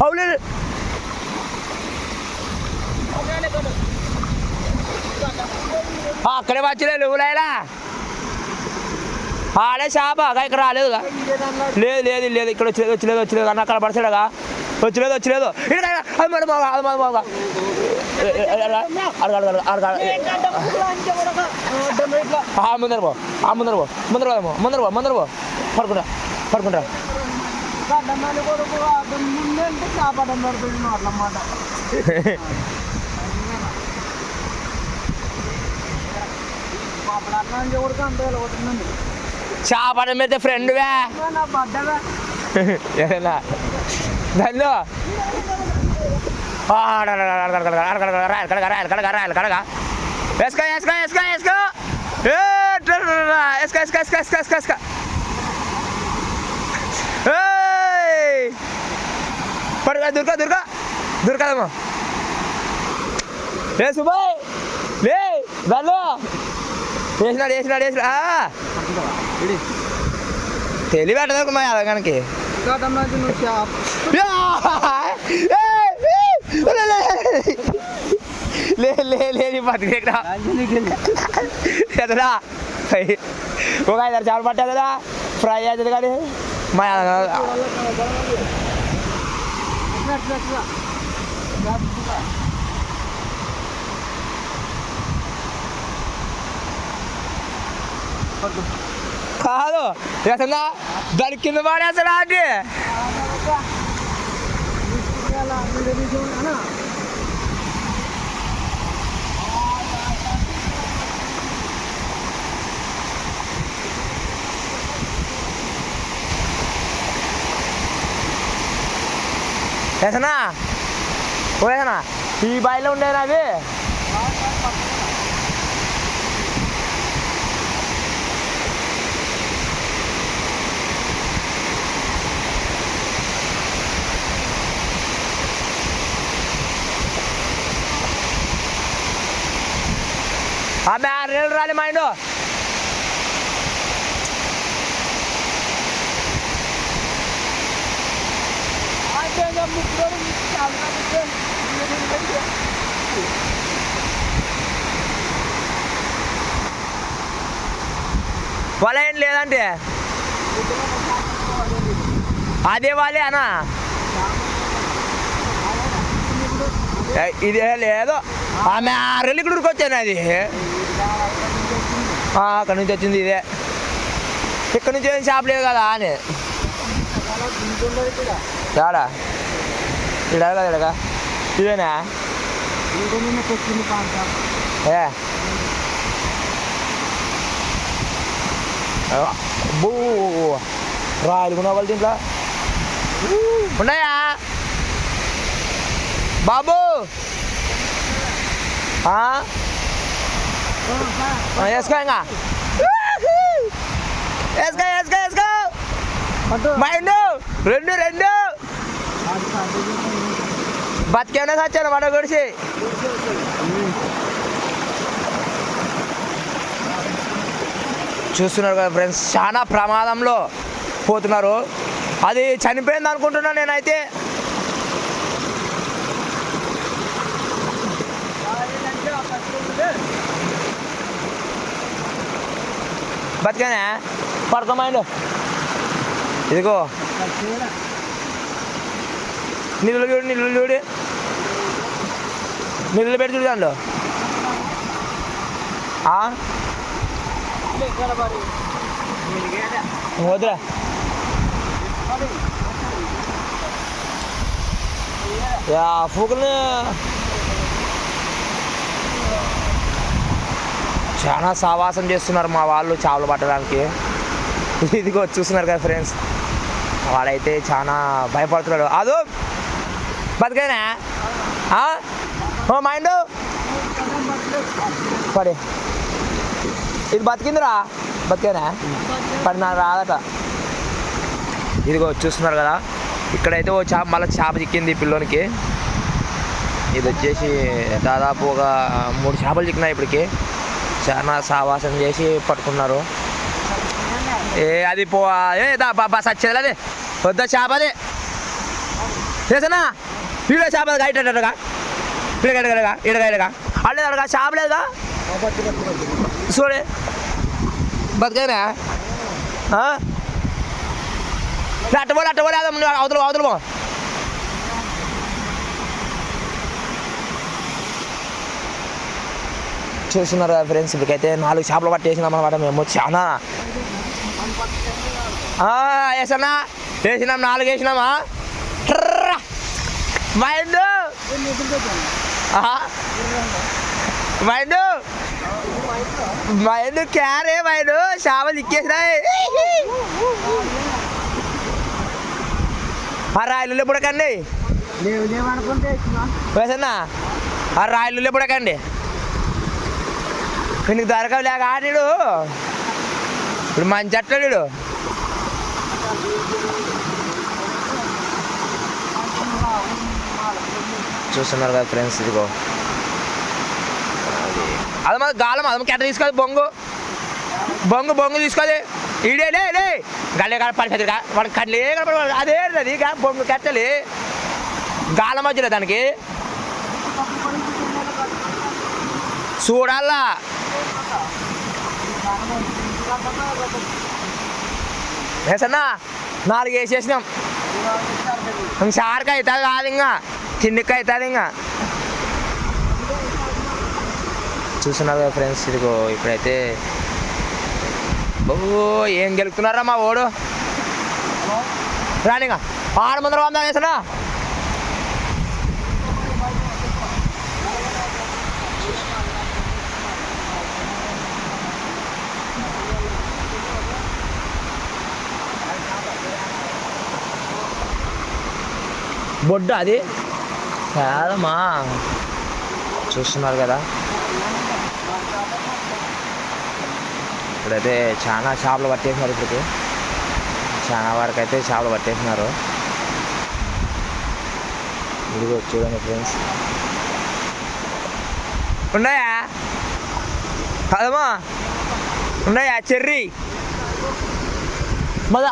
అవులే అక్కడే వచ్చలే నువ్వులేలా ఆడే షాప ఇక్కడ రాలేదుగా లేదు లేదు లేదు ఇక్కడ వచ్చలేదు అన్న అక్కడ పడతాడుగా వచ్చలేదు ఇక్కడ అది మరి బాగా ముందర పో పడుకుంటా చేపడం మీద ఫ్రెండ్వే దానిలో వేసుకో పడుకో దొరకదమ్మా లే సుబాయ్ లే దానిలో వేసినాడు తెలియబెట్టదు మా అదగానికి లేదు బతికేదా ఒక 5-6 చేపలు పట్టా కదా ఫ్రై అవుతుంది కానీ మా కాదు ఎసన్నా దాని కింద పడేస్తాడా అంటే వేసనా పోయేసనా ఈ బాయిలో ఉండేనా అవి ఆ రేళ్ళు రాలి మా ఇండు వాళ్ళ ఏం లేదంటే అదే వాళ్ళే అన్నా ఇదే లేదు ఆమె 6 ఇక్కడ ఉరికొచ్చాను అది అక్కడి నుంచి వచ్చింది ఇదే ఇక్కడ నుంచి ఏం షాప్ లేదు కదా అని చాడా ఇడా కదా ఇడగా ఇదేనా బూ రాయలు కొన్న వాళ్ళు దీంట్లో ఉన్నాయా బాబు వేసుకో ఇంకా వేసుకో మైండ్ రెండు బతికేమన్నా సచ్చాను వడ కొడిచి చూస్తున్నారు కదా ఫ్రెండ్స్ చాలా ప్రమాదంలో పోతున్నారు అది చనిపోయింది అనుకుంటున్నాను నేనైతే బతికానే పడుకోమైండు ఇదిగో నీళ్ళు పెట్టి చూడు దాంట్లో వద్దురా పూకల్ని చాలా సావాసం చేస్తున్నారు మా వాళ్ళు చేపలు పట్టడానికి ఇదిగో చూస్తున్నారు కదా ఫ్రెండ్స్ వాడైతే చాలా భయపడుతున్నాడు అదో బతికేనా మైండ్ పడే ఇది బతికిందిరా బతికేనా పడినా రాదట ఇదిగో చూస్తున్నారు కదా ఇక్కడైతే ఓ చేప మళ్ళీ చేప చిక్కింది పిల్లోనికి ఇది వచ్చేసి దాదాపు ఒక 3 చేపలు చిక్కినాయి ఇప్పటికి చాలా సావాసం చేసి పట్టుకున్నారు అది సచ్చేది అదే వద్ద చేప అదే చేసనా వీడియో చేప కట్టగా ఇడగా ఇడగా అల్లేదు అడగా చేప లేదుగా చూడే బతికేనా అట్టబోలే అవతల అవతల చూస్తున్నారు కదా ఫ్రెండ్స్, ఇప్పటికైతే 4 చేపలు పట్టేసినాం అనమాట మేము. చాలా వేసన్నా వేసినాం, 4 వేసినామా మైండ్ మైండ్ మైండ్ క్యారే మైండ్ చేపలు ఇక్కేసినాయి. ఆ రాయలు ఎప్పుడకండి వేసన్నా, ఆ రాయలు ఎప్పుడకండి నీకు దొరకలేక ఆడాడు. ఇప్పుడు మంచి అట్టాడు. చూస్తున్నారు కదా ఫ్రెండ్స్, ఇదిగో అది మాది గాలం, అది కెట్ట తీసుకోదు బొంగు బొంగు బొంగు తీసుకోదు. ఈడే లే గల్లే పడిపోతుంది వాడు కళ్ళే కనపడ అదే అది బొంగు కెట్టలి గాల మధ్యలో దానికి చూడాలా. వేసన్నా 4 వేసేసినాం. ఇంక సార్కి అవుతుంది కాదు, ఇంకా తిండికి అవుతుంది. ఇంకా చూస్తున్నారు కదా ఫ్రెండ్స్, ఇదిగో ఇప్పుడైతే ఏం గెలుపుతున్నారా మా ఓడు రానిగా 6 ముందర వందా వేసనా. బొడ్డ అది కాదమ్మా. చూస్తున్నారు కదా ఇప్పుడైతే చాలా చేపలు పట్టేసినారు. ఇప్పటికి చాలా వరకు అయితే చేపలు పట్టేసినారు. ఇదిగో చూడండి ఫ్రెండ్స్, ఉన్నాయా కాదమ్మా, ఉన్నాయా చెర్రీ మళ్ళీ